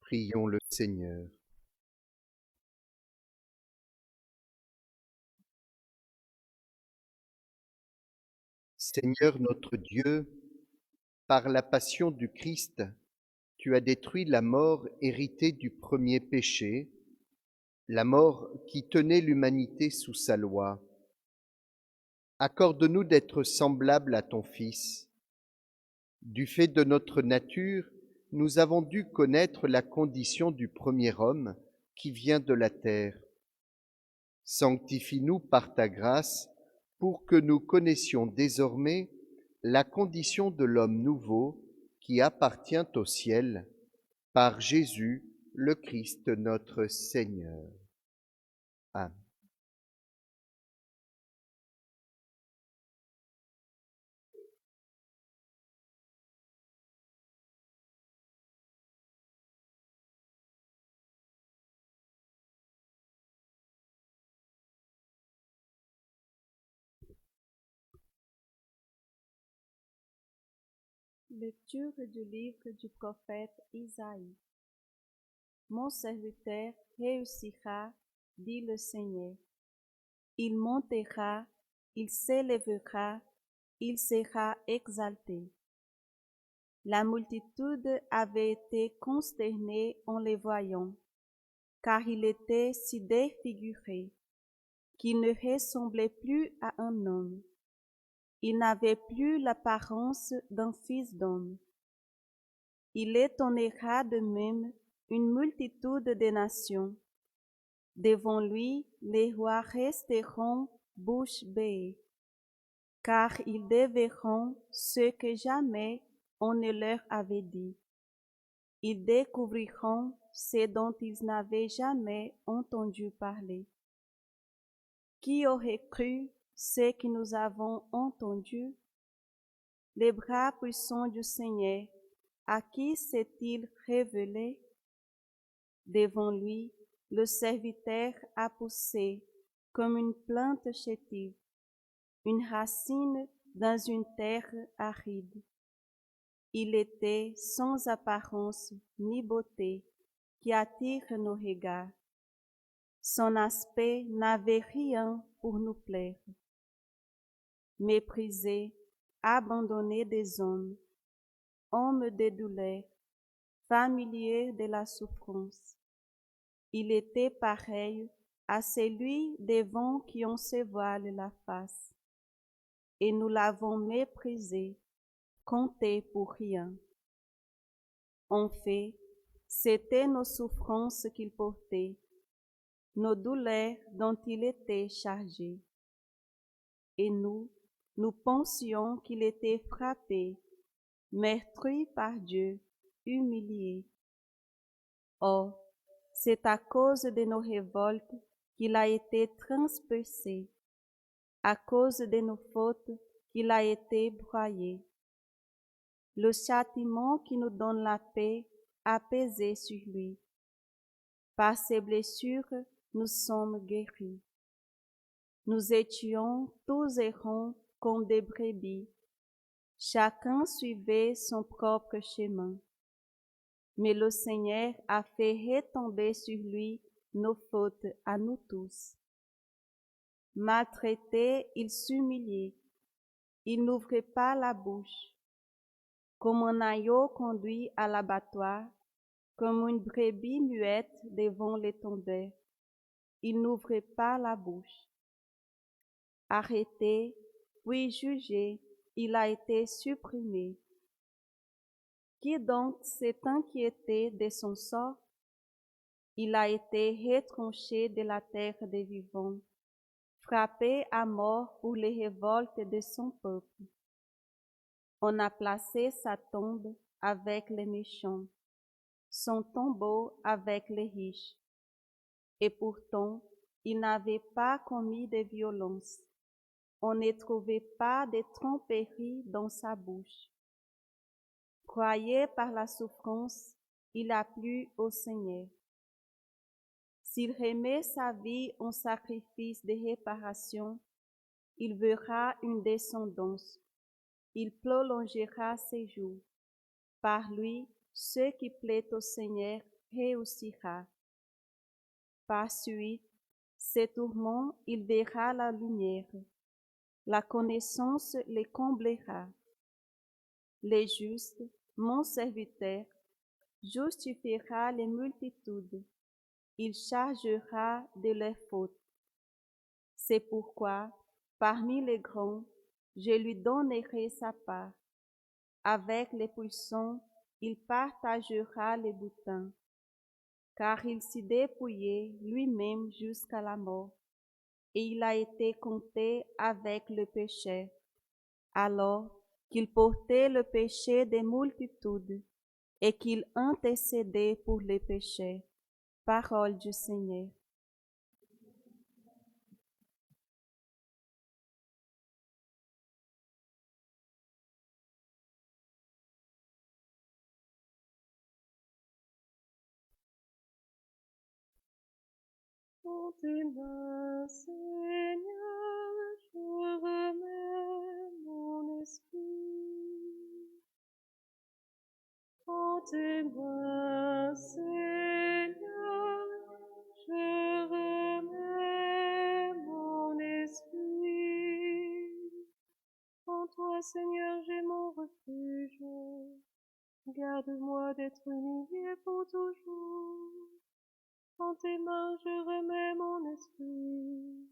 Prions le Seigneur. Seigneur notre Dieu, par la passion du Christ, tu as détruit la mort héritée du premier péché, la mort qui tenait l'humanité sous sa loi. Accorde-nous d'être semblables à ton Fils. Du fait de notre nature, nous avons dû connaître la condition du premier homme qui vient de la terre. Sanctifie-nous par ta grâce pour que nous connaissions désormais la condition de l'homme nouveau qui appartient au ciel, par Jésus le Christ notre Seigneur. Amen. Lecture du livre du prophète Isaïe. Mon serviteur réussira, dit le Seigneur. Il montera, il s'élèvera, il sera exalté. La multitude avait été consternée en les voyant, car il était si défiguré qu'il ne ressemblait plus à un homme. Il n'avait plus l'apparence d'un fils d'homme. Il étonnera de même une multitude de nations. Devant lui, les rois resteront bouche bée, car ils déverront ce que jamais on ne leur avait dit. Ils découvriront ce dont ils n'avaient jamais entendu parler. Qui aurait cru ce que nous avons entendu? Les bras puissants du Seigneur, à qui s'est-il révélé? Devant lui, le serviteur a poussé comme une plante chétive, une racine dans une terre aride. Il était sans apparence ni beauté qui attire nos regards. Son aspect n'avait rien pour nous plaire. Méprisé, abandonné des hommes, homme de douleur, familier de la souffrance. Il était pareil à celui devant qui on se voile la face. Et nous l'avons méprisé, compté pour rien. En fait, c'étaient nos souffrances qu'il portait, nos douleurs dont il était chargé. Et nous pensions qu'il était frappé, meurtri par Dieu, humilié. Or, c'est à cause de nos révoltes qu'il a été transpercé, à cause de nos fautes qu'il a été broyé. Le châtiment qui nous donne la paix a pesé sur lui. Par ses blessures, nous sommes guéris. Nous étions tous errants comme des brebis. Chacun suivait son propre chemin. Mais le Seigneur a fait retomber sur lui nos fautes à nous tous. Maltraité, il s'humiliait. Il n'ouvrait pas la bouche. Comme un agneau conduit à l'abattoir, comme une brebis muette devant les tondeurs, il n'ouvrait pas la bouche. Arrêté, puis jugé, il a été supprimé. Qui donc s'est inquiété de son sort? Il a été retranché de la terre des vivants, frappé à mort pour les révoltes de son peuple. On a placé sa tombe avec les méchants, son tombeau avec les riches. Et pourtant, il n'avait pas commis de violence. On ne trouvait pas de tromperie dans sa bouche. Croyé par la souffrance, il a plu au Seigneur. S'il remet sa vie en sacrifice de réparation, il verra une descendance. Il prolongera ses jours. Par lui, ceux qui plaît au Seigneur réussira. Par suite, ses tourments, il verra la lumière. La connaissance les comblera. Les justes, mon serviteur, justifiera les multitudes. Il chargera de leurs fautes. C'est pourquoi, parmi les grands, je lui donnerai sa part. Avec les puissants, il partagera les butins, car il s'est dépouillé lui-même jusqu'à la mort, et il a été compté avec le péché, alors qu'il portait le péché des multitudes et qu'il intercédait pour les péchés. Parole du Seigneur. Dans tes mains, Seigneur, je remets mon esprit. Dans tes mains, Seigneur, je remets mon esprit. En toi, Seigneur, j'ai mon refuge. Garde-moi d'être humilié pour toujours. En tes mains, je remets mon esprit.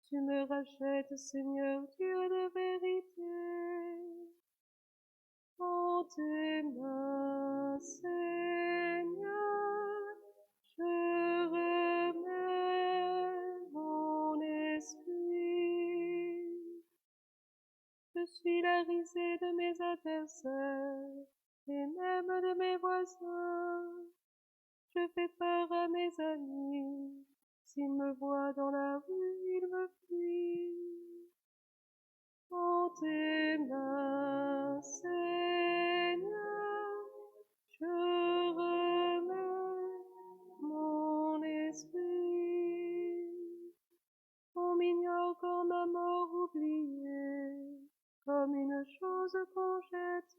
Tu me rachètes, Seigneur, Dieu de vérité. En tes mains, Seigneur, je remets mon esprit. Je suis la risée de mes adversaires et même de mes voisins. Je fais peur à mes amis. S'ils me voient dans la rue, ils me fuient. En tes mains, Seigneur, je remets mon esprit. On m'ignore comme un mort oublié, comme une chose qu'on jette.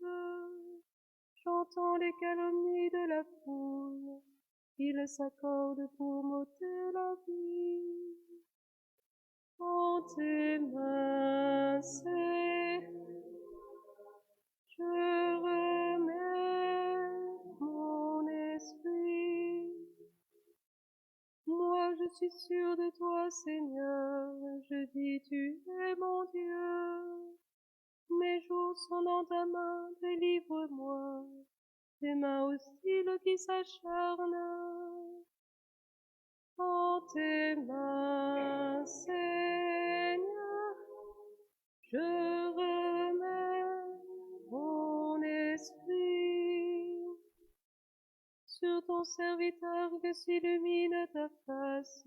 J'entends les calomnies de la foule. Ils s'accordent pour m'ôter la vie. En tes mains, je remets mon esprit. Moi, je suis sûre de toi, Seigneur. Je dis, tu es mon Dieu. Mes jours sont dans ta main, délivre-moi des mains hostiles qui s'acharnent. En tes mains, Seigneur, je remets mon esprit. Sur ton serviteur que s'illumine ta face.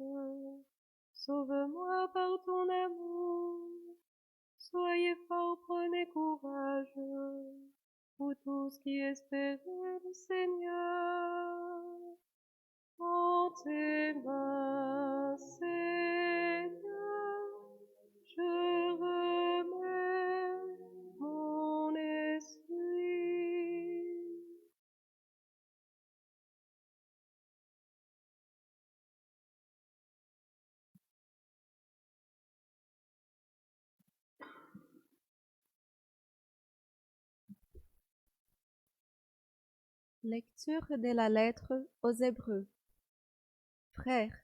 Sauve-moi par ton amour. Soyez forts, prenez courage, vous tous qui espérez le Seigneur. En tes mains, Seigneur, je remets mon esprit. Lecture de la lettre aux Hébreux. Frères,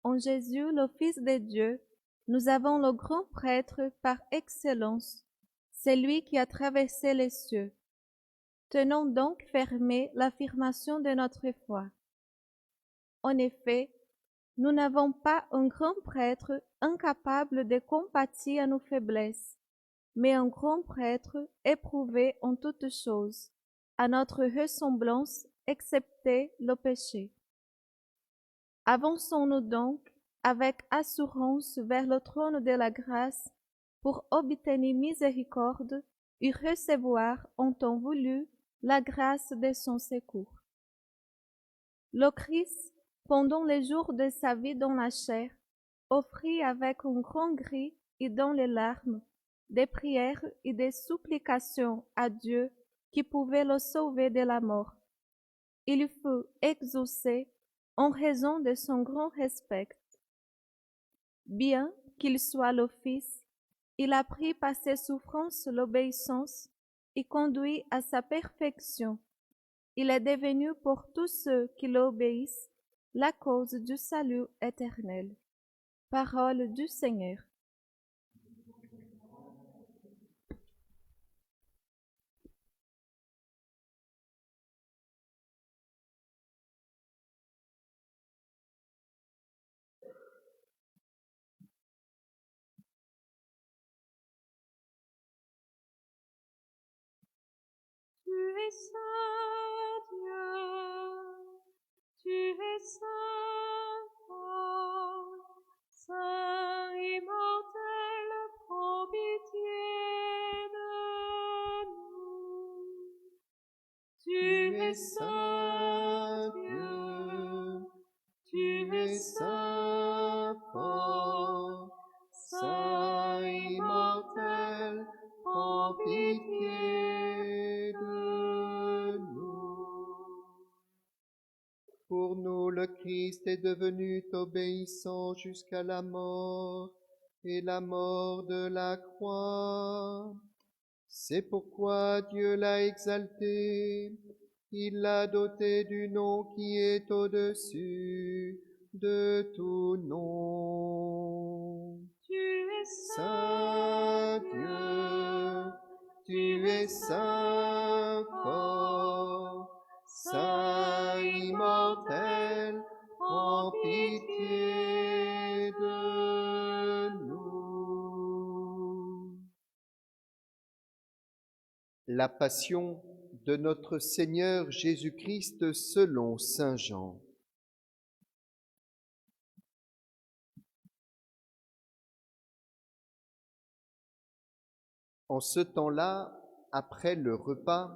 en Jésus, le Fils de Dieu, nous avons le grand prêtre par excellence, celui qui a traversé les cieux. Tenons donc fermé l'affirmation de notre foi. En effet, nous n'avons pas un grand prêtre incapable de compatir à nos faiblesses, mais un grand prêtre éprouvé en toutes choses, à notre ressemblance, excepté le péché. Avançons-nous donc avec assurance vers le trône de la grâce pour obtenir miséricorde et recevoir en temps voulu la grâce de son secours. Le Christ, pendant les jours de sa vie dans la chair, offrit avec un grand cri et dans les larmes des prières et des supplications à Dieu qui pouvait le sauver de la mort. il fut exaucé en raison de son grand respect. Bien qu'il soit le Fils, il a pris par ses souffrances l'obéissance et conduit à sa perfection. Il est devenu pour tous ceux qui l'obéissent la cause du salut éternel. Parole du Seigneur. Tu es saint, Dieu, tu es saint, saint immortel, prends pitié de nous. Tu es saint, Dieu, tu es saint, fort, saint immortel, prends pitié de nous. Pour nous, le Christ est devenu obéissant jusqu'à la mort et la mort de la croix. C'est pourquoi Dieu l'a exalté, il l'a doté du nom qui est au-dessus de tout nom. Tu es Saint Dieu, tu es saint fort, saint immortel, prends pitié de nous. La passion de notre Seigneur Jésus-Christ selon saint Jean. En ce temps-là, après le repas,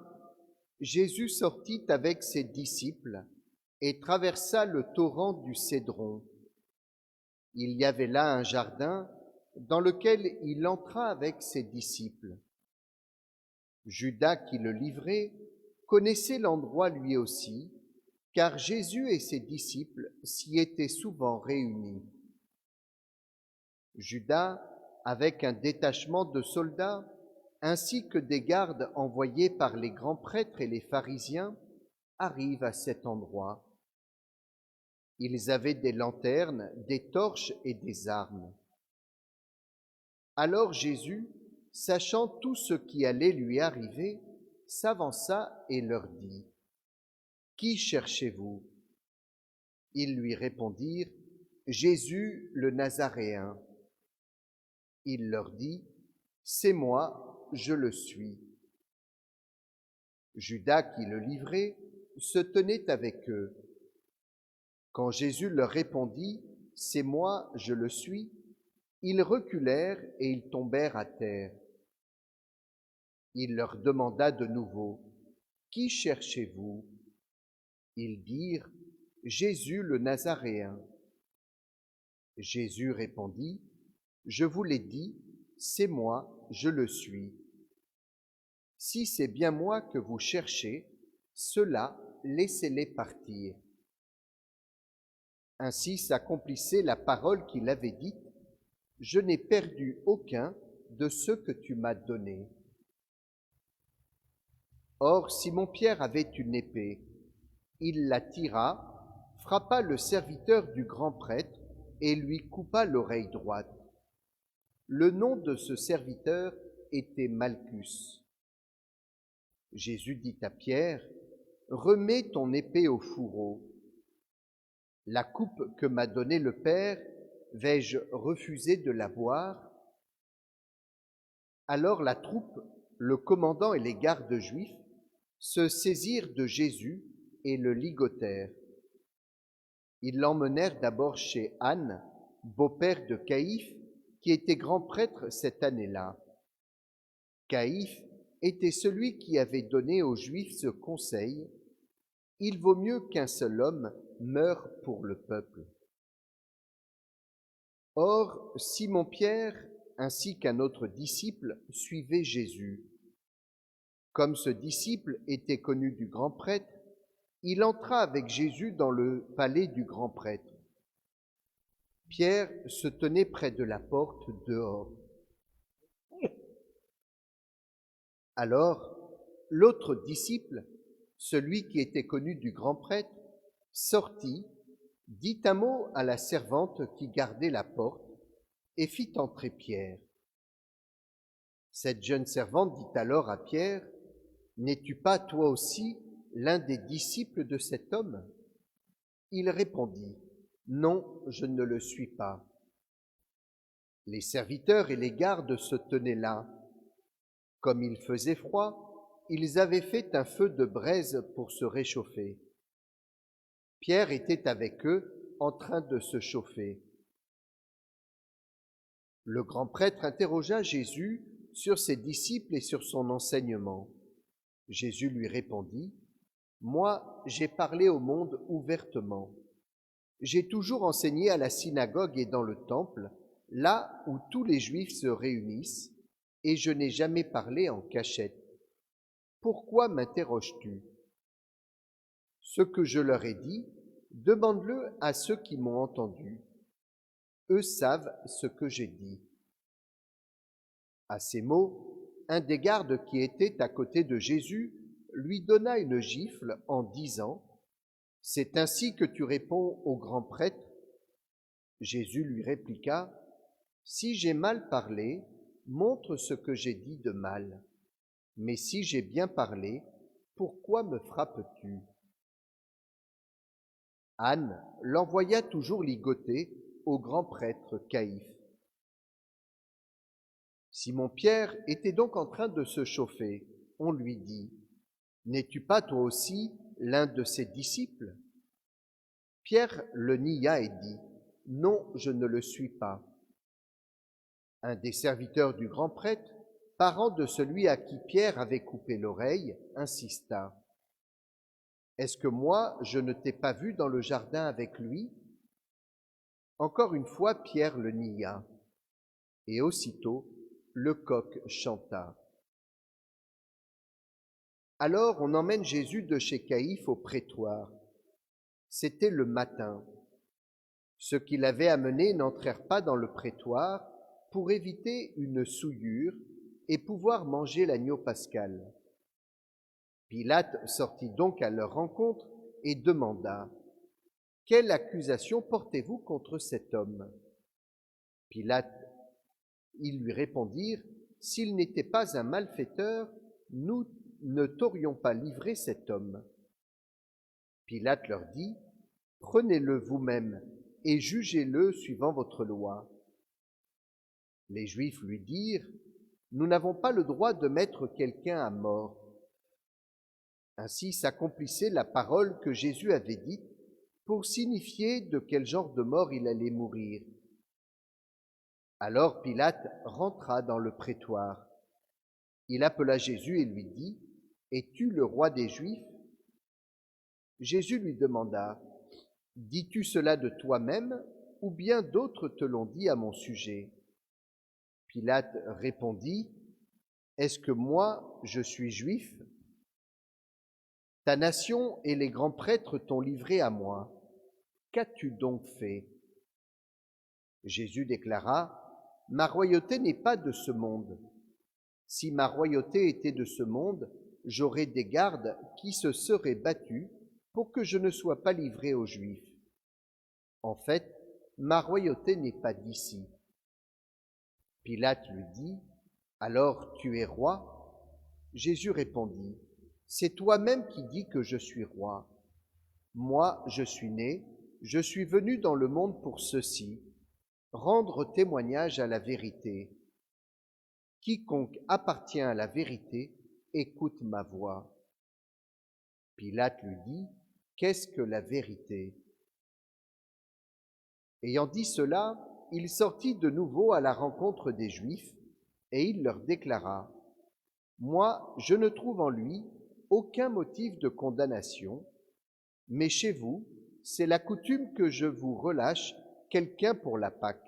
Jésus sortit avec ses disciples et traversa le torrent du Cédron. Il y avait là un jardin dans lequel il entra avec ses disciples. Judas, qui le livrait, connaissait l'endroit lui aussi, car Jésus et ses disciples s'y étaient souvent réunis. Judas, avec un détachement de soldats, ainsi que des gardes envoyés par les grands prêtres et les pharisiens, arrive à cet endroit. Ils avaient des lanternes, des torches et des armes. Alors Jésus, sachant tout ce qui allait lui arriver, s'avança et leur dit : « Qui cherchez-vous ? » Ils lui répondirent : « Jésus le Nazaréen. » Il leur dit : « C'est moi, je le suis. » Judas, qui le livrait, se tenait avec eux. Quand Jésus leur répondit : « C'est moi, je le suis », ils reculèrent et ils tombèrent à terre. Il leur demanda de nouveau : « Qui cherchez-vous ? » Ils dirent : « Jésus le Nazaréen. » Jésus répondit : « Je vous l'ai dit, c'est moi, je le suis. Si c'est bien moi que vous cherchez, ceux-là, laissez-les partir. » Ainsi s'accomplissait la parole qu'il avait dite : « Je n'ai perdu aucun de ceux que tu m'as donnés. » Or, Simon-Pierre avait une épée. Il la tira, frappa le serviteur du grand prêtre et lui coupa l'oreille droite. Le nom de ce serviteur était Malchus. Jésus dit à Pierre : « Remets ton épée au fourreau. La coupe que m'a donnée le Père, vais-je refuser de la boire ?» Alors la troupe, le commandant et les gardes juifs se saisirent de Jésus et le ligotèrent. Ils l'emmenèrent d'abord chez Anne, beau-père de Caïphe, qui était grand prêtre cette année-là. Caïphe était celui qui avait donné aux Juifs ce conseil : « Il vaut mieux qu'un seul homme meure pour le peuple. » Or, Simon-Pierre, ainsi qu'un autre disciple, suivaient Jésus. Comme ce disciple était connu du grand prêtre, il entra avec Jésus dans le palais du grand prêtre. Pierre se tenait près de la porte dehors. Alors, l'autre disciple, celui qui était connu du grand prêtre, sortit, dit un mot à la servante qui gardait la porte et fit entrer Pierre. Cette jeune servante dit alors à Pierre, « N'es-tu pas toi aussi l'un des disciples de cet homme ?» Il répondit, « Non, je ne le suis pas. » Les serviteurs et les gardes se tenaient là. Comme il faisait froid, ils avaient fait un feu de braise pour se réchauffer. Pierre était avec eux en train de se chauffer. Le grand prêtre interrogea Jésus sur ses disciples et sur son enseignement. Jésus lui répondit, « Moi, j'ai parlé au monde ouvertement. J'ai toujours enseigné à la synagogue et dans le temple, là où tous les Juifs se réunissent, et je n'ai jamais parlé en cachette. Pourquoi m'interroges-tu ? Ce que je leur ai dit, demande-le à ceux qui m'ont entendu. Eux savent ce que j'ai dit. » À ces mots, un des gardes qui était à côté de Jésus lui donna une gifle en disant, « C'est ainsi que tu réponds au grand prêtre ?» Jésus lui répliqua, « Si j'ai mal parlé, montre ce que j'ai dit de mal. Mais si j'ai bien parlé, pourquoi me frappes-tu » Anne l'envoya toujours ligoter au grand prêtre Caïphe. Simon-Pierre était donc en train de se chauffer. On lui dit, « N'es-tu pas toi aussi l'un de ses disciples ?» Pierre le nia et dit, « Non, je ne le suis pas. » Un des serviteurs du grand prêtre, parent de celui à qui Pierre avait coupé l'oreille, insista. « Est-ce que moi, je ne t'ai pas vu dans le jardin avec lui ?» Encore une fois, Pierre le nia. Et aussitôt, le coq chanta. Alors on emmène Jésus de chez Caïphe au prétoire. C'était le matin. Ceux qui l'avaient amené n'entrèrent pas dans le prétoire pour éviter une souillure et pouvoir manger l'agneau pascal. Pilate sortit donc à leur rencontre et demanda, « Quelle accusation portez-vous contre cet homme ?» Ils lui répondirent, « S'il n'était pas un malfaiteur, nous ne t'aurions pas livré cet homme. » Pilate leur dit, « Prenez-le vous-même et jugez-le suivant votre loi. » Les Juifs lui dirent, « Nous n'avons pas le droit de mettre quelqu'un à mort. » Ainsi s'accomplissait la parole que Jésus avait dite pour signifier de quel genre de mort il allait mourir. Alors Pilate rentra dans le prétoire. Il appela Jésus et lui dit, « Es-tu le roi des Juifs ?» Jésus lui demanda, « Dis-tu cela de toi-même ou bien d'autres te l'ont dit à mon sujet ?» Pilate répondit, « Est-ce que moi, je suis juif ? Ta nation et les grands prêtres t'ont livré à moi. Qu'as-tu donc fait ?» Jésus déclara, « Ma royauté n'est pas de ce monde. Si ma royauté était de ce monde, j'aurais des gardes qui se seraient battus pour que je ne sois pas livré aux Juifs. En fait, ma royauté n'est pas d'ici. » Pilate lui dit, « Alors tu es roi ?» Jésus répondit, « C'est toi-même qui dis que je suis roi. Moi, je suis né, je suis venu dans le monde pour ceci, rendre témoignage à la vérité. Quiconque appartient à la vérité, écoute ma voix. » Pilate lui dit, « Qu'est-ce que la vérité ?» Ayant dit cela, il sortit de nouveau à la rencontre des Juifs, et il leur déclara, « Moi, je ne trouve en lui aucun motif de condamnation, mais chez vous, c'est la coutume que je vous relâche quelqu'un pour la Pâque.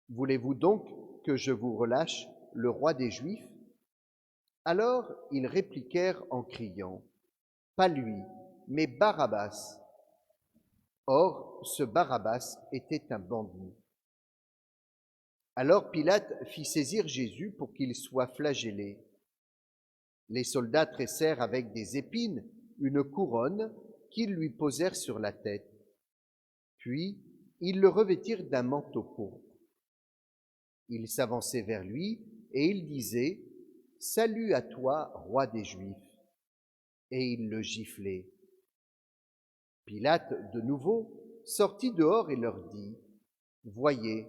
Voulez-vous donc que je vous relâche le roi des Juifs ?» Alors ils répliquèrent en criant, « Pas lui, mais Barabbas. Or, ce Barabbas était un bandit. Alors Pilate fit saisir Jésus pour qu'il soit flagellé. Les soldats tressèrent avec des épines une couronne qu'ils lui posèrent sur la tête. Puis ils le revêtirent d'un manteau pourpre. Ils s'avançaient vers lui et ils disaient « Salut à toi, roi des Juifs !» Et ils le giflaient. Pilate, de nouveau, sortit dehors et leur dit « Voyez,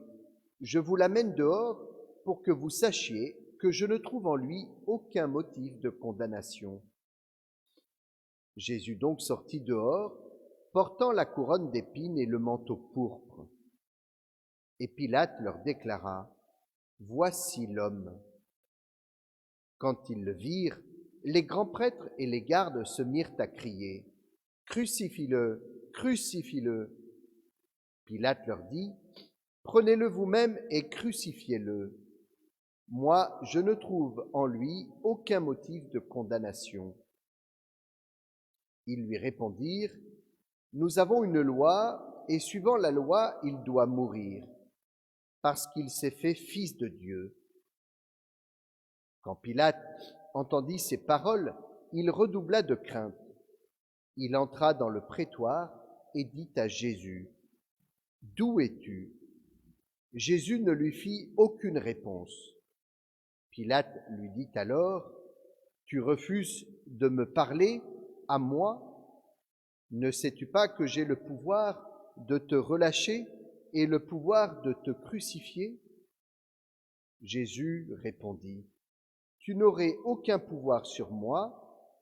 je vous l'amène dehors pour que vous sachiez que je ne trouve en lui aucun motif de condamnation. » Jésus donc sortit dehors, portant la couronne d'épines et le manteau pourpre. Et Pilate leur déclara « Voici l'homme !» Quand ils le virent, les grands prêtres et les gardes se mirent à crier « Crucifie-le, crucifie-le !» Pilate leur dit « Prenez-le vous-même et crucifiez-le. Moi, je ne trouve en lui aucun motif de condamnation. » Ils lui répondirent « Nous avons une loi, et suivant la loi, il doit mourir, parce qu'il s'est fait fils de Dieu. » Quand Pilate entendit ces paroles, il redoubla de crainte. Il entra dans le prétoire et dit à Jésus, « D'où es-tu » Jésus ne lui fit aucune réponse. Pilate lui dit alors, « Tu refuses de me parler à moi? Ne sais-tu pas que j'ai le pouvoir de te relâcher et le pouvoir de te crucifier ?» Jésus répondit, « Tu n'aurais aucun pouvoir sur moi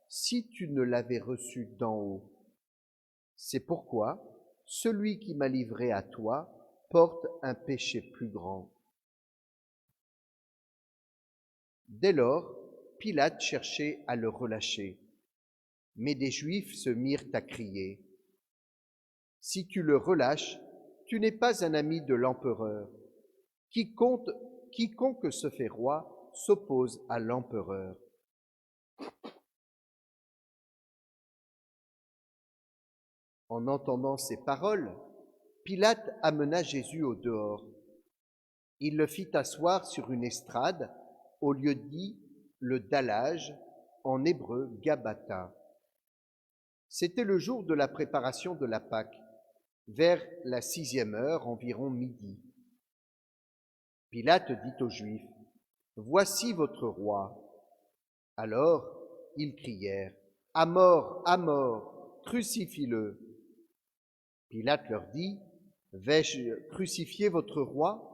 si tu ne l'avais reçu d'en haut. C'est pourquoi celui qui m'a livré à toi porte un péché plus grand. » Dès lors, Pilate cherchait à le relâcher, mais des Juifs se mirent à crier, « Si tu le relâches, tu n'es pas un ami de l'empereur. Quiconque se fait roi s'oppose à l'empereur. » En entendant ces paroles, Pilate amena Jésus au dehors. Il le fit asseoir sur une estrade au lieu dit le dallage, en hébreu Gabbatha. C'était le jour de la préparation de la Pâque, vers la 6e heure, environ midi. Pilate dit aux Juifs, « Voici votre roi. » Alors ils crièrent, « À mort, crucifie-le !» Pilate leur dit, « Vais-je crucifier votre roi ?»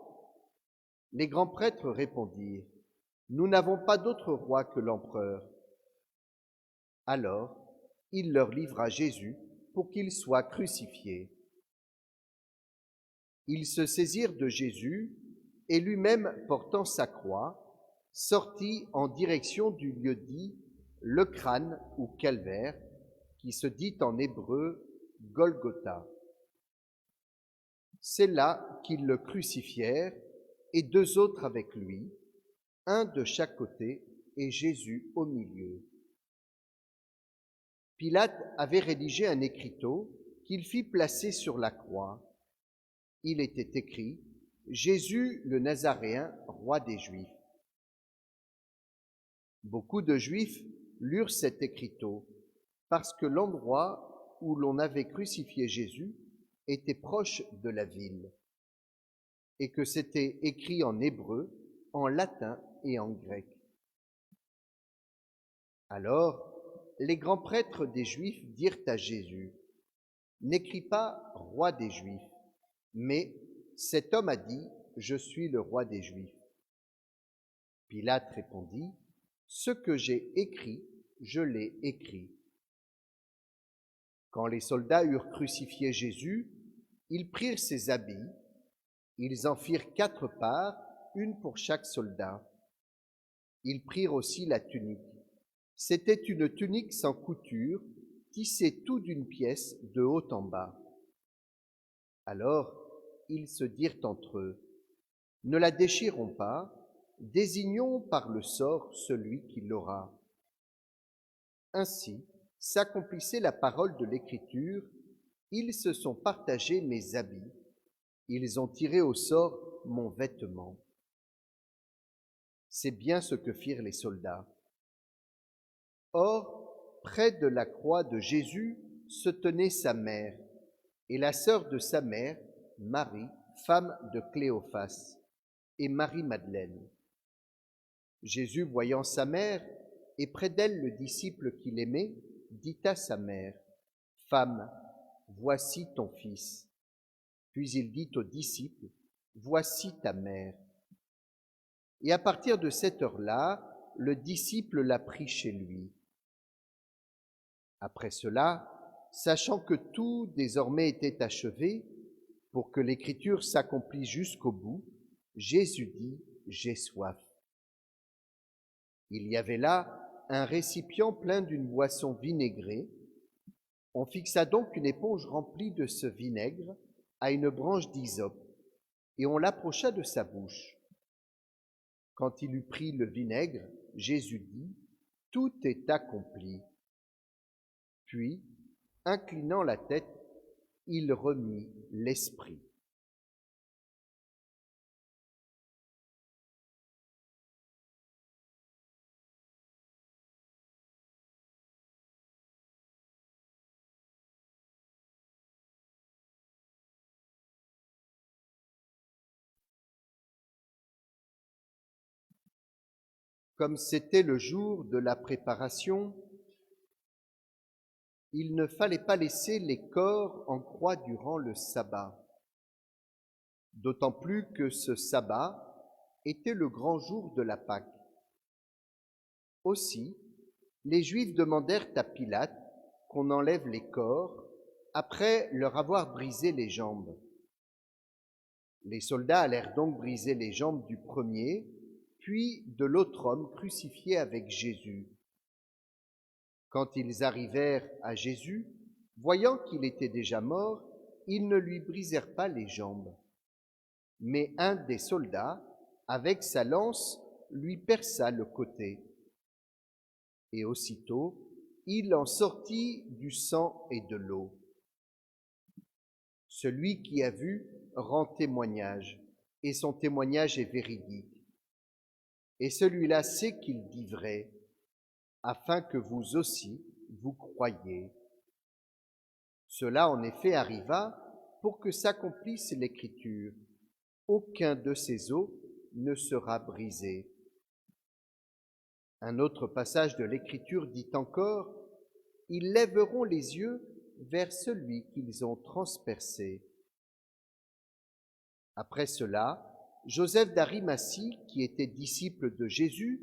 Les grands prêtres répondirent, « Nous n'avons pas d'autre roi que l'empereur. » Alors il leur livra Jésus pour qu'il soit crucifié. Ils se saisirent de Jésus et lui-même, portant sa croix, sortit en direction du lieu dit le crâne ou calvaire, qui se dit en hébreu Golgotha. C'est là qu'ils le crucifièrent et 2 autres avec lui, un de chaque côté et Jésus au milieu. Pilate avait rédigé un écriteau qu'il fit placer sur la croix. Il était écrit « Jésus le Nazaréen, roi des Juifs ». Beaucoup de Juifs lurent cet écriteau parce que l'endroit où l'on avait crucifié Jésus était proche de la ville et que c'était écrit en hébreu, en latin et en grec. Alors, les grands prêtres des Juifs dirent à Jésus, « N'écris pas roi des Juifs, mais cet homme a dit, je suis le roi des Juifs. » Pilate répondit, « Ce que j'ai écrit, je l'ai écrit. » Quand les soldats eurent crucifié Jésus, ils prirent ses habits, ils en firent 4 parts, une pour chaque soldat. Ils prirent aussi la tunique. C'était une tunique sans couture, tissée tout d'une pièce de haut en bas. Alors ils se dirent entre eux, « Ne la déchirons pas, désignons par le sort celui qui l'aura. » Ainsi, s'accomplissait la parole de l'Écriture, ils se sont partagés mes habits, ils ont tiré au sort mon vêtement. C'est bien ce que firent les soldats. Or, près de la croix de Jésus se tenait sa mère et la sœur de sa mère, Marie, femme de Cléophas, et Marie-Madeleine. Jésus, voyant sa mère et près d'elle le disciple qu'il aimait, dit à sa mère, « Femme, voici ton fils. » Puis il dit au disciple, « Voici ta mère. » Et à partir de cette heure-là, le disciple l'a pris chez lui. Après cela, sachant que tout désormais était achevé, pour que l'Écriture s'accomplisse jusqu'au bout, Jésus dit, « J'ai soif. » Il y avait là un récipient plein d'une boisson vinaigrée. On fixa donc une éponge remplie de ce vinaigre à une branche d'hysope, et on l'approcha de sa bouche. Quand il eut pris le vinaigre, Jésus dit, « Tout est accompli. » Puis, inclinant la tête, il remit l'esprit. Comme c'était le jour de la préparation, il ne fallait pas laisser les corps en croix durant le sabbat, d'autant plus que ce sabbat était le grand jour de la Pâque. Aussi, les Juifs demandèrent à Pilate qu'on enlève les corps après leur avoir brisé les jambes. Les soldats allèrent donc briser les jambes du premier, puis de l'autre homme crucifié avec Jésus. Quand ils arrivèrent à Jésus, voyant qu'il était déjà mort, ils ne lui brisèrent pas les jambes. Mais un des soldats, avec sa lance, lui perça le côté. Et aussitôt, il en sortit du sang et de l'eau. Celui qui a vu rend témoignage, et son témoignage est véridique. Et celui-là sait qu'il dit vrai, afin que vous aussi vous croyiez. Cela en effet arriva pour que s'accomplisse l'Écriture. Aucun de ces os ne sera brisé. Un autre passage de l'Écriture dit encore, « Ils lèveront les yeux vers celui qu'ils ont transpercé. » Après cela, Joseph d'Arimathie, qui était disciple de Jésus,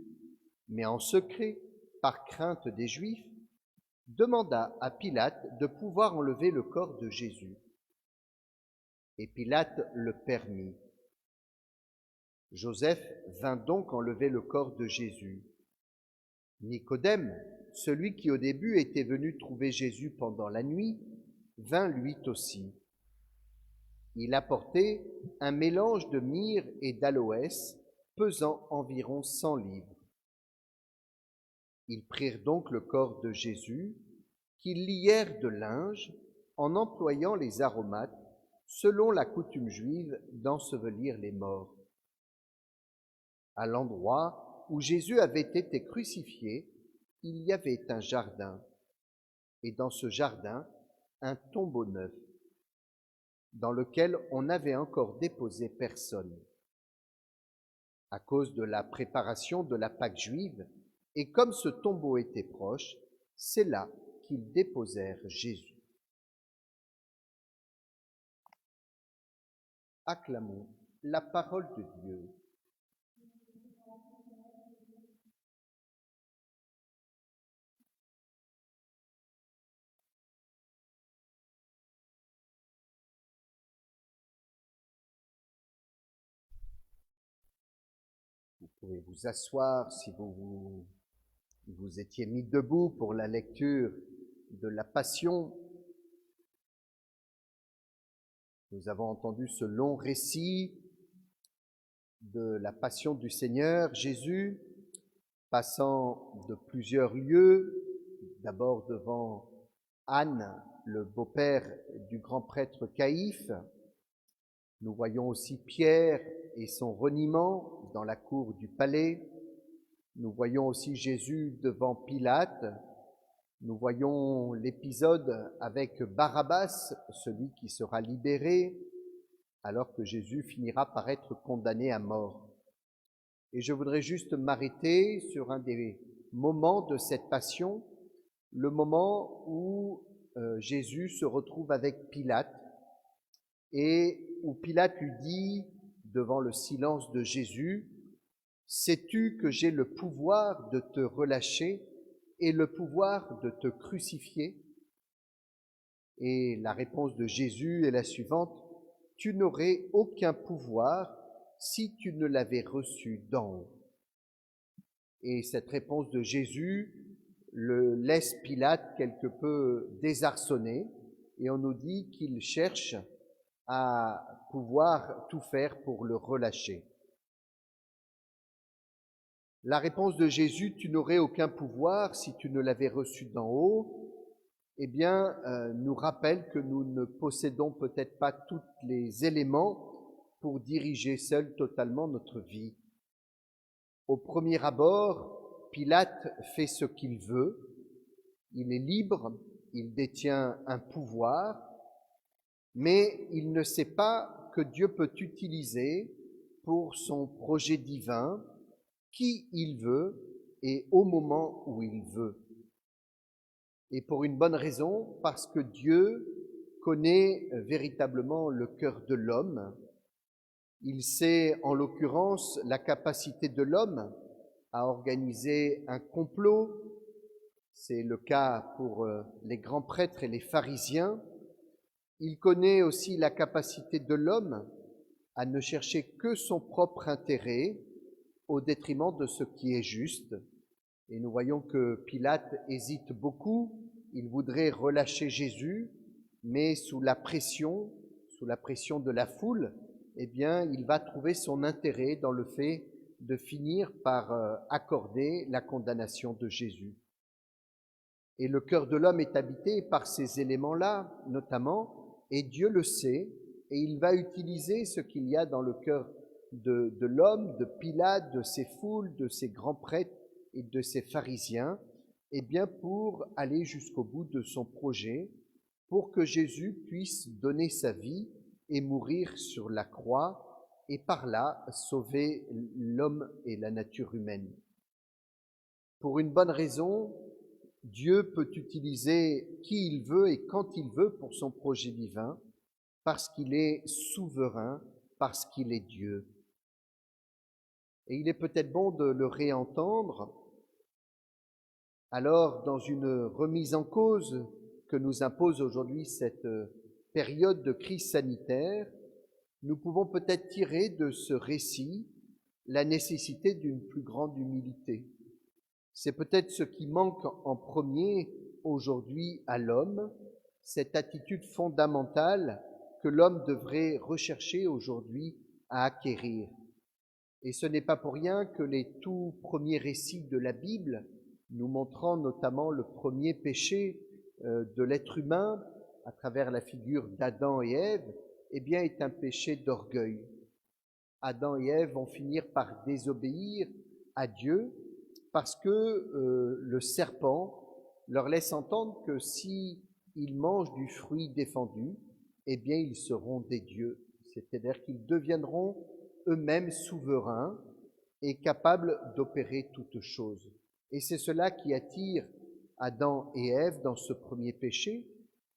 mais en secret, par crainte des Juifs, demanda à Pilate de pouvoir enlever le corps de Jésus. Et Pilate le permit. Joseph vint donc enlever le corps de Jésus. Nicodème, celui qui au début était venu trouver Jésus pendant la nuit, vint lui aussi. Il apportait un mélange de myrrhe et d'aloès pesant environ 100 livres. Ils prirent donc le corps de Jésus, qu'ils lièrent de linge en employant les aromates, selon la coutume juive d'ensevelir les morts. À l'endroit où Jésus avait été crucifié, il y avait un jardin, et dans ce jardin, un tombeau neuf, dans lequel on n'avait encore déposé personne. À cause de la préparation de la Pâque juive, et comme ce tombeau était proche, c'est là qu'ils déposèrent Jésus. Acclamons la parole de Dieu. Vous pouvez vous asseoir si vous étiez mis debout pour la lecture de la Passion. Nous avons entendu ce long récit de la Passion du Seigneur, Jésus, passant de plusieurs lieux d'abord devant Anne, le beau-père du grand prêtre Caïphe. Nous voyons aussi Pierre et son reniement dans la cour du palais. Nous voyons aussi Jésus devant Pilate. Nous voyons l'épisode avec Barabbas, celui qui sera libéré, alors que Jésus finira par être condamné à mort. Et je voudrais juste m'arrêter sur un des moments de cette passion, le moment où Jésus se retrouve avec Pilate et où Pilate lui dit, devant le silence de Jésus, « Sais-tu que j'ai le pouvoir de te relâcher et le pouvoir de te crucifier ?» Et la réponse de Jésus est la suivante, « Tu n'aurais aucun pouvoir si tu ne l'avais reçu d'en haut. » Et cette réponse de Jésus le laisse Pilate quelque peu désarçonné, et on nous dit qu'il cherche à pouvoir tout faire pour le relâcher. La réponse de Jésus, « Tu n'aurais aucun pouvoir si tu ne l'avais reçu d'en haut », eh bien, nous rappelle que nous ne possédons peut-être pas tous les éléments pour diriger seul totalement notre vie. Au premier abord, Pilate fait ce qu'il veut, il est libre, il détient un pouvoir, mais il ne sait pas que Dieu peut utiliser pour son projet divin qui il veut et au moment où il veut. Et pour une bonne raison, parce que Dieu connaît véritablement le cœur de l'homme. Il sait en l'occurrence la capacité de l'homme à organiser un complot. C'est le cas pour les grands prêtres et les pharisiens. Il connaît aussi la capacité de l'homme à ne chercher que son propre intérêt au détriment de ce qui est juste. Et nous voyons que Pilate hésite beaucoup. Il voudrait relâcher Jésus, mais sous la pression de la foule, eh bien, il va trouver son intérêt dans le fait de finir par accorder la condamnation de Jésus. Et le cœur de l'homme est habité par ces éléments-là, notamment, et Dieu le sait, et il va utiliser ce qu'il y a dans le cœur de l'homme, de Pilate, de ses foules, de ses grands prêtres et de ses pharisiens, eh bien pour aller jusqu'au bout de son projet, pour que Jésus puisse donner sa vie et mourir sur la croix, et par là sauver l'homme et la nature humaine. Pour une bonne raison, Dieu peut utiliser qui il veut et quand il veut pour son projet divin, parce qu'il est souverain, parce qu'il est Dieu. Et il est peut-être bon de le réentendre. Alors, dans une remise en cause que nous impose aujourd'hui cette période de crise sanitaire, nous pouvons peut-être tirer de ce récit la nécessité d'une plus grande humilité. C'est peut-être ce qui manque en premier aujourd'hui à l'homme, cette attitude fondamentale que l'homme devrait rechercher aujourd'hui à acquérir. Et ce n'est pas pour rien que les tout premiers récits de la Bible, nous montrant notamment le premier péché de l'être humain à travers la figure d'Adam et Ève, eh bien, est un péché d'orgueil. Adam et Ève vont finir par désobéir à Dieu parce que le serpent leur laisse entendre que si ils mangent du fruit défendu, eh bien, ils seront des dieux. C'est-à-dire qu'ils deviendront eux-mêmes souverains et capables d'opérer toutes choses. Et c'est cela qui attire Adam et Ève dans ce premier péché,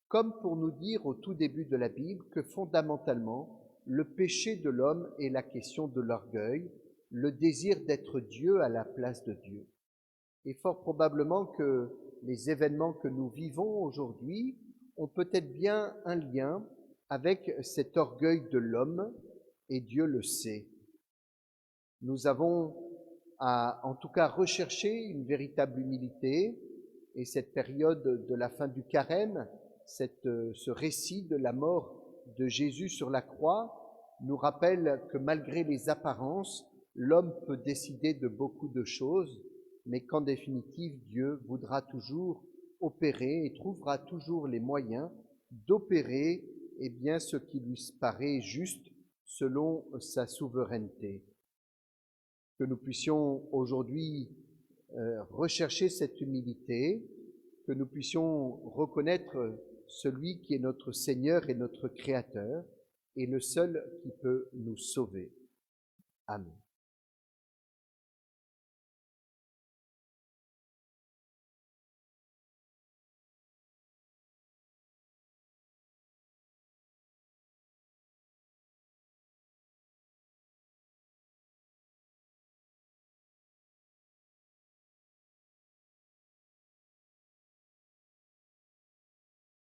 comme pour nous dire au tout début de la Bible que fondamentalement, le péché de l'homme est la question de l'orgueil, le désir d'être Dieu à la place de Dieu. Et fort probablement que les événements que nous vivons aujourd'hui ont peut-être bien un lien avec cet orgueil de l'homme, et Dieu le sait. Nous avons à, en tout cas, rechercher une véritable humilité, et cette période de la fin du carême, ce récit de la mort de Jésus sur la croix, nous rappelle que malgré les apparences, l'homme peut décider de beaucoup de choses, mais qu'en définitive, Dieu voudra toujours opérer et trouvera toujours les moyens d'opérer ce qui lui paraît juste selon sa souveraineté. Que nous puissions aujourd'hui rechercher cette humilité, que nous puissions reconnaître celui qui est notre Seigneur et notre Créateur, et le seul qui peut nous sauver. Amen.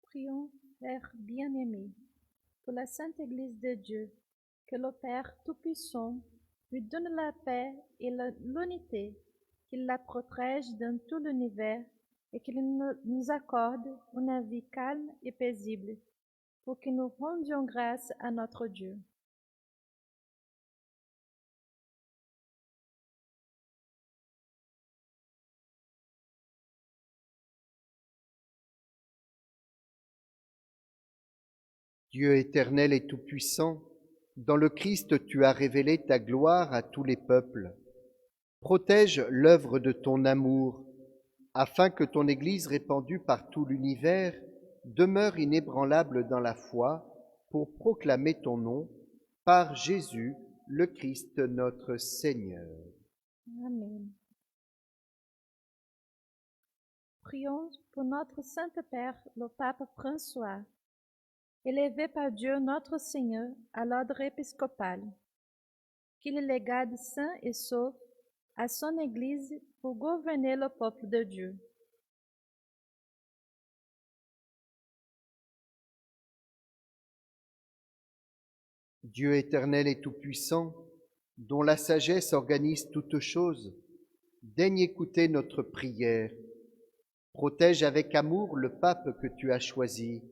Prions, Père bien-aimé, pour la Sainte Église de Dieu, que le Père Tout-Puissant lui donne la paix et l'unité, qu'il la protège dans tout l'univers et qu'il nous accorde une vie calme et paisible, pour que nous rendions grâce à notre Dieu. Dieu éternel et tout-puissant, dans le Christ tu as révélé ta gloire à tous les peuples. Protège l'œuvre de ton amour, afin que ton Église répandue par tout l'univers demeure inébranlable dans la foi pour proclamer ton nom par Jésus, le Christ notre Seigneur. Amen. Prions pour notre Saint-Père, le Pape François, élevé par Dieu notre Seigneur à l'ordre épiscopal, qu'il les garde saints et saufs à son Église pour gouverner le peuple de Dieu. Dieu éternel et tout-puissant, dont la sagesse organise toutes choses, daigne écouter notre prière. Protège avec amour le pape que tu as choisi,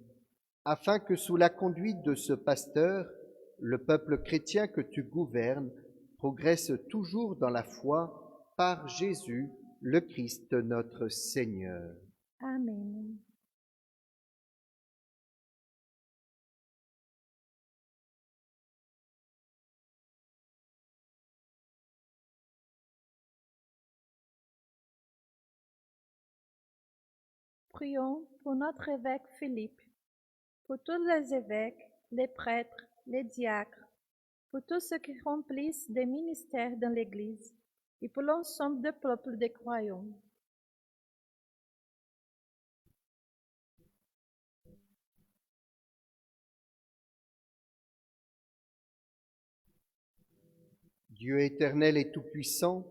afin que sous la conduite de ce pasteur, le peuple chrétien que tu gouvernes progresse toujours dans la foi par Jésus, le Christ notre Seigneur. Amen. Prions pour notre évêque Philippe, pour tous les évêques, les prêtres, les diacres, pour tous ceux qui remplissent des ministères dans l'Église et pour l'ensemble du peuple des croyants. Dieu éternel et tout-puissant,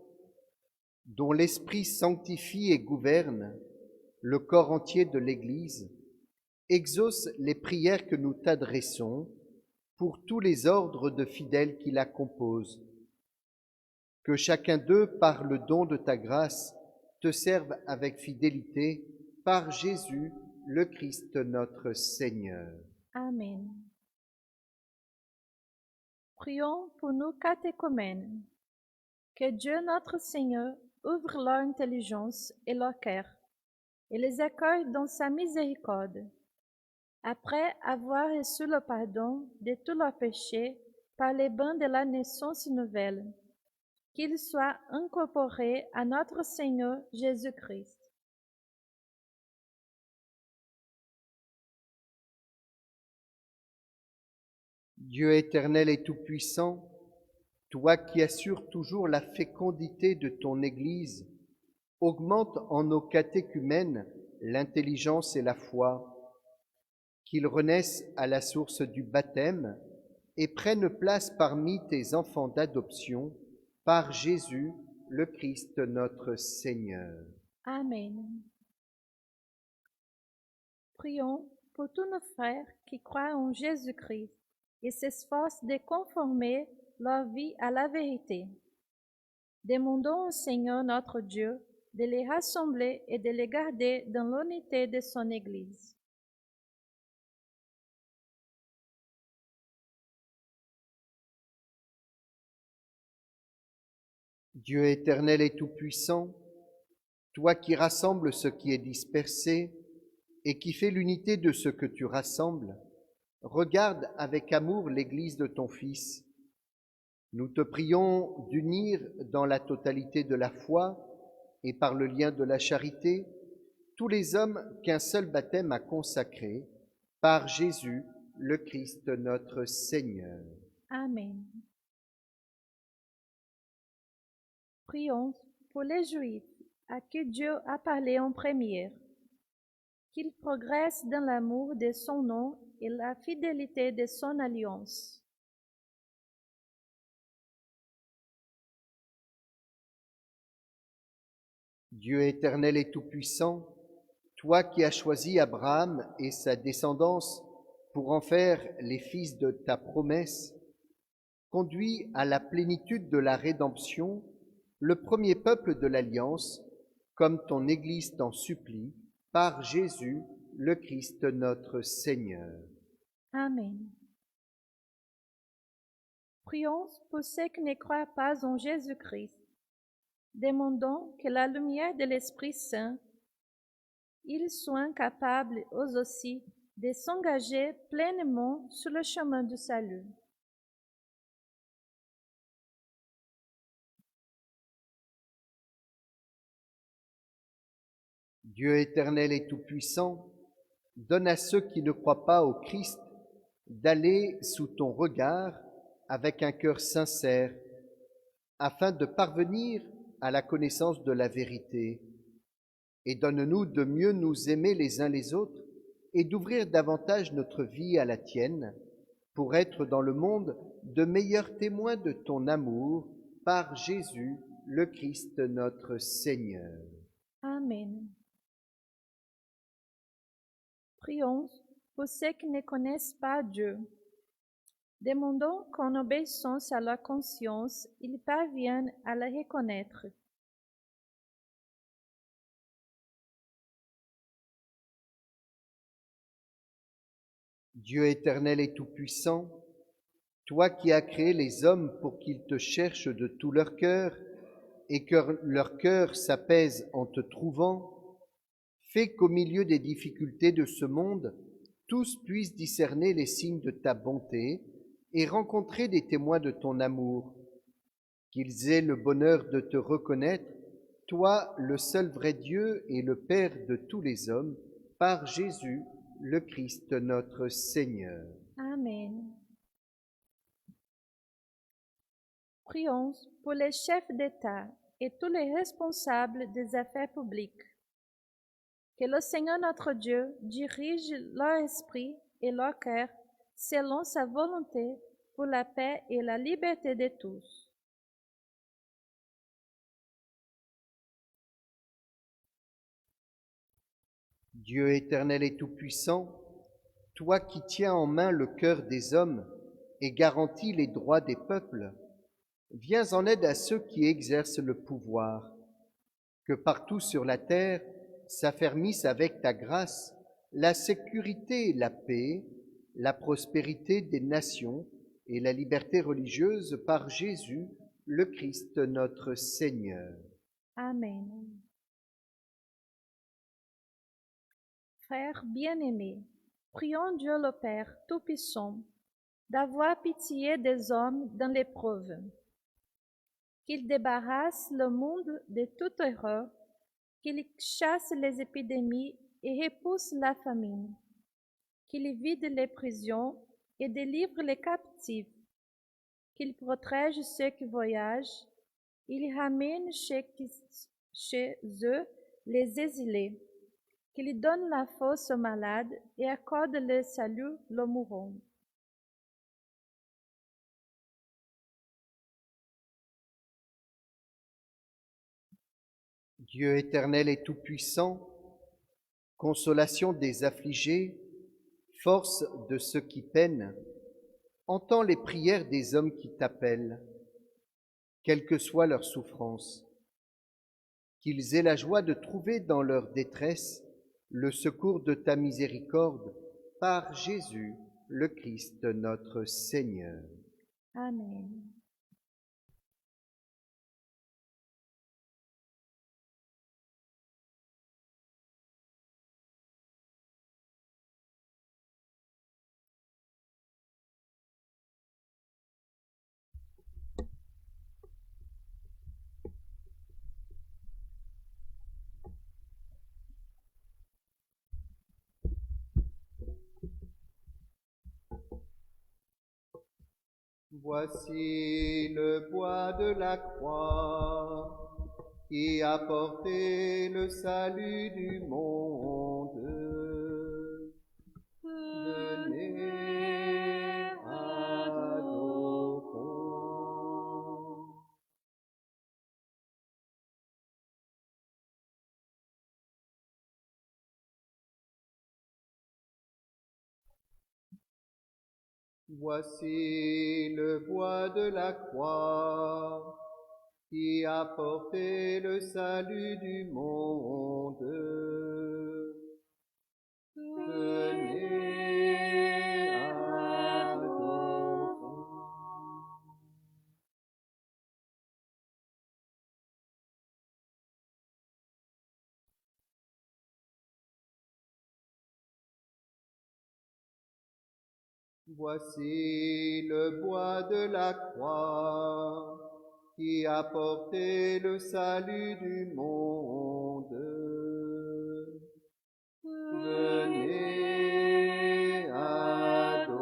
dont l'Esprit sanctifie et gouverne le corps entier de l'Église, exauce les prières que nous t'adressons pour tous les ordres de fidèles qui la composent. Que chacun d'eux, par le don de ta grâce, te serve avec fidélité par Jésus, le Christ notre Seigneur. Amen. Prions pour nos catéchumènes. Que Dieu notre Seigneur ouvre leur intelligence et leur cœur et les accueille dans sa miséricorde. Après avoir reçu le pardon de tous leurs péchés par les bains de la naissance nouvelle, qu'ils soient incorporés à notre Seigneur Jésus-Christ. Dieu éternel et tout-puissant, toi qui assures toujours la fécondité de ton Église, augmente en nos catéchumènes l'intelligence et la foi, qu'ils renaissent à la source du baptême et prennent place parmi tes enfants d'adoption, par Jésus, le Christ notre Seigneur. Amen. Prions pour tous nos frères qui croient en Jésus-Christ et s'efforcent de conformer leur vie à la vérité. Demandons au Seigneur notre Dieu de les rassembler et de les garder dans l'unité de son Église. Dieu éternel et tout-puissant, toi qui rassembles ce qui est dispersé et qui fait l'unité de ce que tu rassembles, regarde avec amour l'Église de ton Fils. Nous te prions d'unir dans la totalité de la foi et par le lien de la charité tous les hommes qu'un seul baptême a consacrés, par Jésus, le Christ notre Seigneur. Amen. Prions pour les Juifs à qui Dieu a parlé en première, qu'ils progressent dans l'amour de son nom et la fidélité de son alliance. Dieu éternel et tout-puissant, toi qui as choisi Abraham et sa descendance pour en faire les fils de ta promesse, conduis à la plénitude de la rédemption le premier peuple de l'Alliance, comme ton Église t'en supplie, par Jésus, le Christ notre Seigneur. Amen. Prions pour ceux qui ne croient pas en Jésus-Christ. Demandons que la lumière de l'Esprit Saint, ils soient capables eux aussi de s'engager pleinement sur le chemin du salut. Dieu éternel et tout-puissant, donne à ceux qui ne croient pas au Christ d'aller sous ton regard avec un cœur sincère, afin de parvenir à la connaissance de la vérité. Et donne-nous de mieux nous aimer les uns les autres et d'ouvrir davantage notre vie à la tienne, pour être dans le monde de meilleurs témoins de ton amour, par Jésus, le Christ notre Seigneur. Amen. Prions pour ceux qui ne connaissent pas Dieu. Demandons qu'en obéissance à leur conscience, ils parviennent à la reconnaître. Dieu éternel et tout-puissant, toi qui as créé les hommes pour qu'ils te cherchent de tout leur cœur et que leur cœur s'apaise en te trouvant, fais qu'au milieu des difficultés de ce monde, tous puissent discerner les signes de ta bonté et rencontrer des témoins de ton amour, qu'ils aient le bonheur de te reconnaître, toi le seul vrai Dieu et le Père de tous les hommes, par Jésus, le Christ notre Seigneur. Amen. Prions pour les chefs d'État et tous les responsables des affaires publiques. Que le Seigneur notre Dieu dirige leur esprit et leur cœur selon sa volonté pour la paix et la liberté de tous. Dieu éternel et tout-puissant, toi qui tiens en main le cœur des hommes et garantis les droits des peuples, viens en aide à ceux qui exercent le pouvoir, que partout sur la terre s'affermisse avec ta grâce la sécurité et la paix, la prospérité des nations et la liberté religieuse par Jésus, le Christ notre Seigneur. Amen. Frères bien-aimés, prions Dieu le Père Tout-Puissant d'avoir pitié des hommes dans l'épreuve, qu'il débarrasse le monde de toute erreur, qu'il chasse les épidémies et repousse la famine, qu'il vide les prisons et délivre les captifs, qu'il protège ceux qui voyagent, il ramène chez eux les exilés, qu'il donne la force aux malades et accorde le salut aux mourants. Dieu éternel et tout-puissant, consolation des affligés, force de ceux qui peinent, entends les prières des hommes qui t'appellent, quelle que soit leur souffrance, qu'ils aient la joie de trouver dans leur détresse le secours de ta miséricorde, par Jésus, le Christ notre Seigneur. Amen. Voici le bois de la croix qui a porté le salut du monde. Venez, adorons. Voici le bois de la croix qui a porté le salut du monde. Venez, adorons. Voici le bois de la croix qui a porté le salut du monde. Venez, adorons.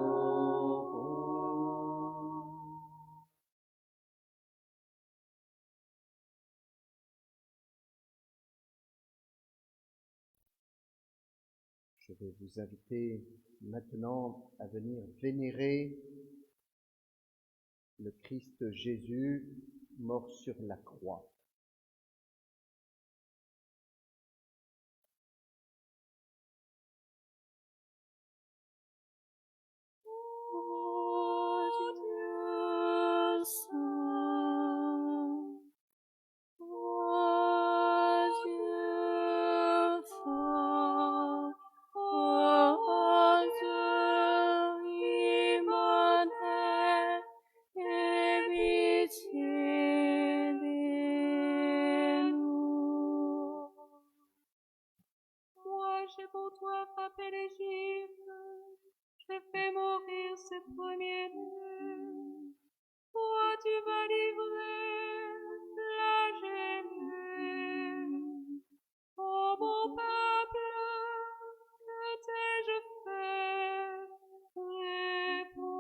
Je vais vous inviter maintenant à venir vénérer le Christ Jésus mort sur la croix. J'ai pour toi frappé l'Égypte, j'ai fait mourir ses premiers-nés. Toi tu m'as livré, flagellé. Ô mon peuple, que t'ai-je fait? Réponds-moi.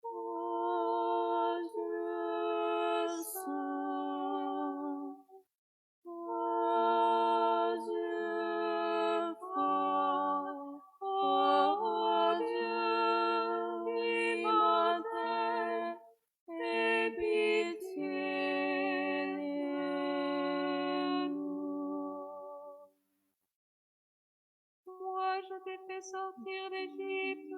Ô Dieu saint, ô Dieu fort, ô Dieu immortel, aie pitié de nous. Moi je t'ai fait sortir d'Égypte,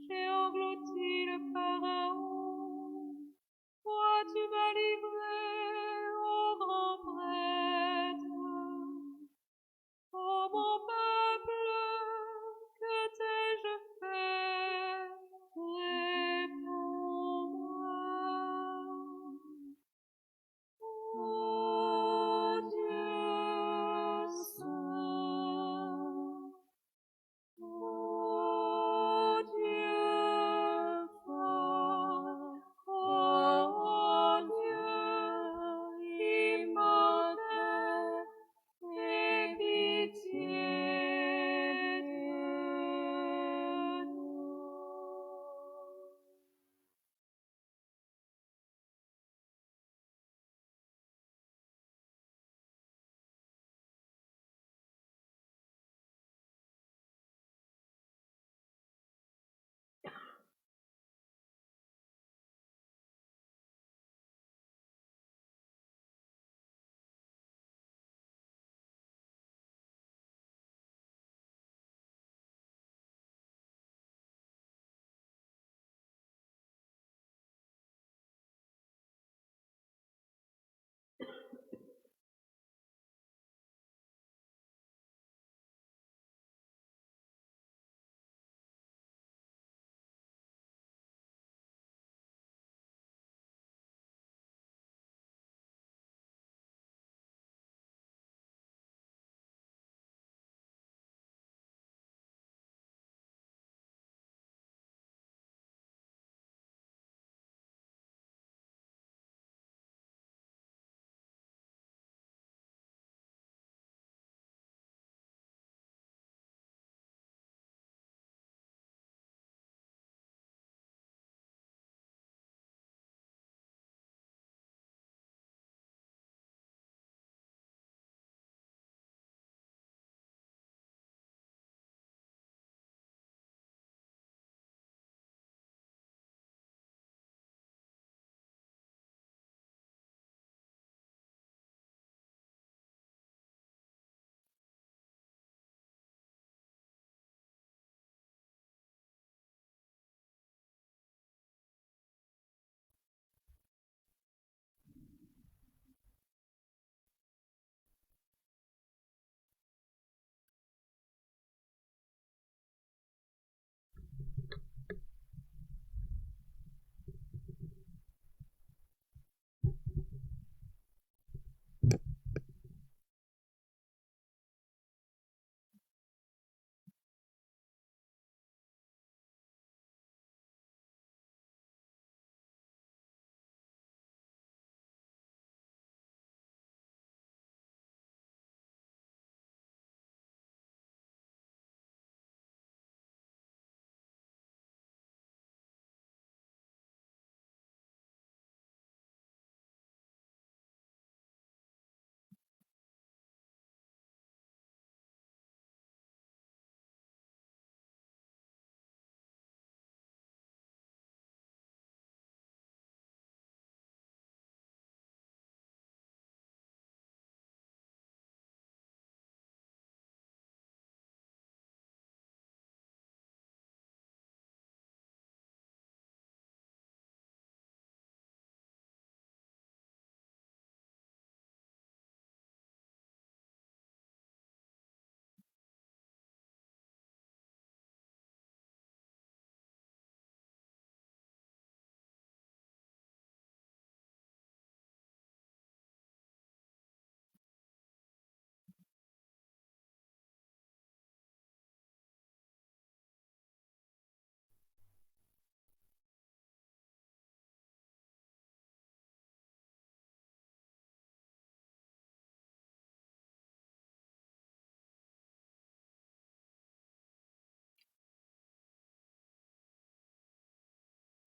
j'ai englouti le Pharaon. Toi tu m'as livré au grand prêtre. Ô mon peuple, que t'ai-je fait? Réponds-moi. Ô Dieu saint, ô Dieu fort, ô Dieu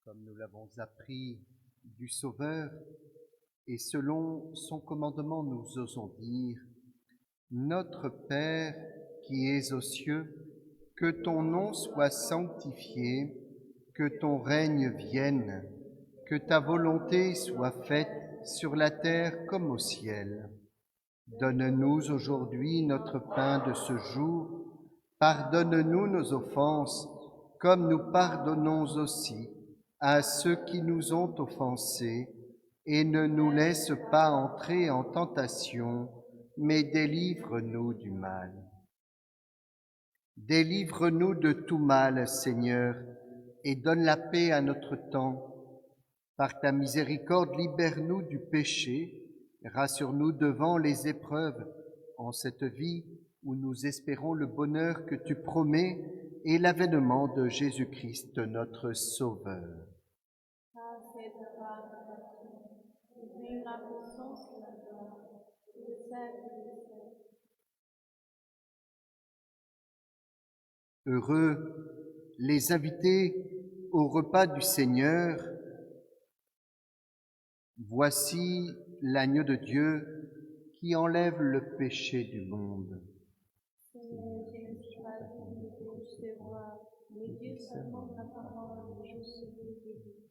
comme nous l'avons appris du Sauveur, et selon son commandement, nous osons dire: Notre Père qui es aux cieux, que ton nom soit sanctifié, que ton règne vienne, que ta volonté soit faite sur la terre comme au ciel. Donne-nous aujourd'hui notre pain de ce jour. Pardonne-nous nos offenses, comme nous pardonnons aussi à ceux qui nous ont offensés, et ne nous laisse pas entrer en tentation, mais délivre-nous du mal. Délivre-nous de tout mal, Seigneur, et donne la paix à notre temps. Par ta miséricorde, libère-nous du péché, rassure-nous devant les épreuves en cette vie où nous espérons le bonheur que tu promets et l'avènement de Jésus-Christ, notre Sauveur. Heureux les invités au repas du Seigneur. Voici l'agneau de Dieu qui enlève le péché du monde. Seigneur, je ne suis pas digne de te recevoir, mais Dieu seulement ta parole, je serai guéri.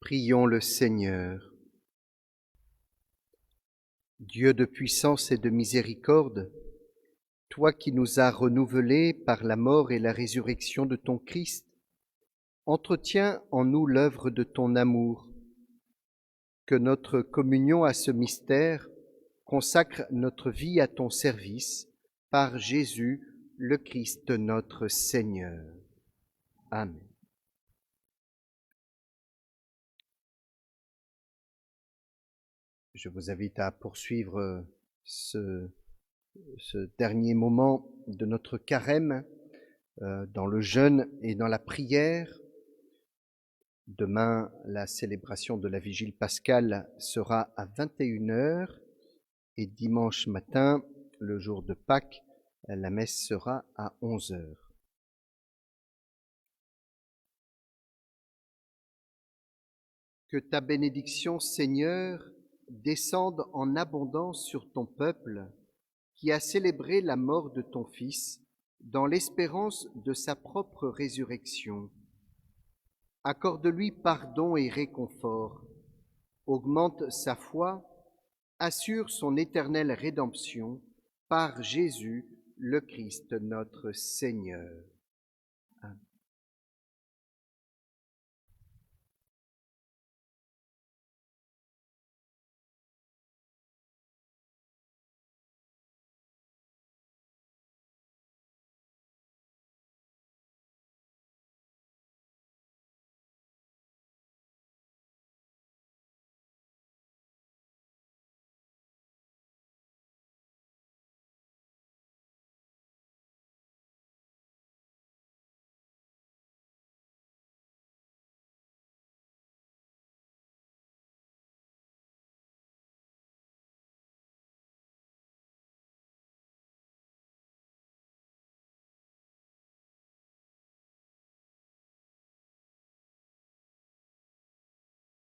Prions le Seigneur. Dieu de puissance et de miséricorde, toi qui nous as renouvelés par la mort et la résurrection de ton Christ, entretiens en nous l'œuvre de ton amour. Que notre communion à ce mystère consacre notre vie à ton service par Jésus, le Christ notre Seigneur. Amen. Je vous invite à poursuivre ce dernier moment de notre carême dans le jeûne et dans la prière. Demain, la célébration de la Vigile pascale sera à 21h et dimanche matin, le jour de Pâques, la messe sera à 11h. Que ta bénédiction, Seigneur, descende en abondance sur ton peuple qui a célébré la mort de ton Fils dans l'espérance de sa propre résurrection. Accorde-lui pardon et réconfort, augmente sa foi, assure son éternelle rédemption par Jésus, le Christ notre Seigneur.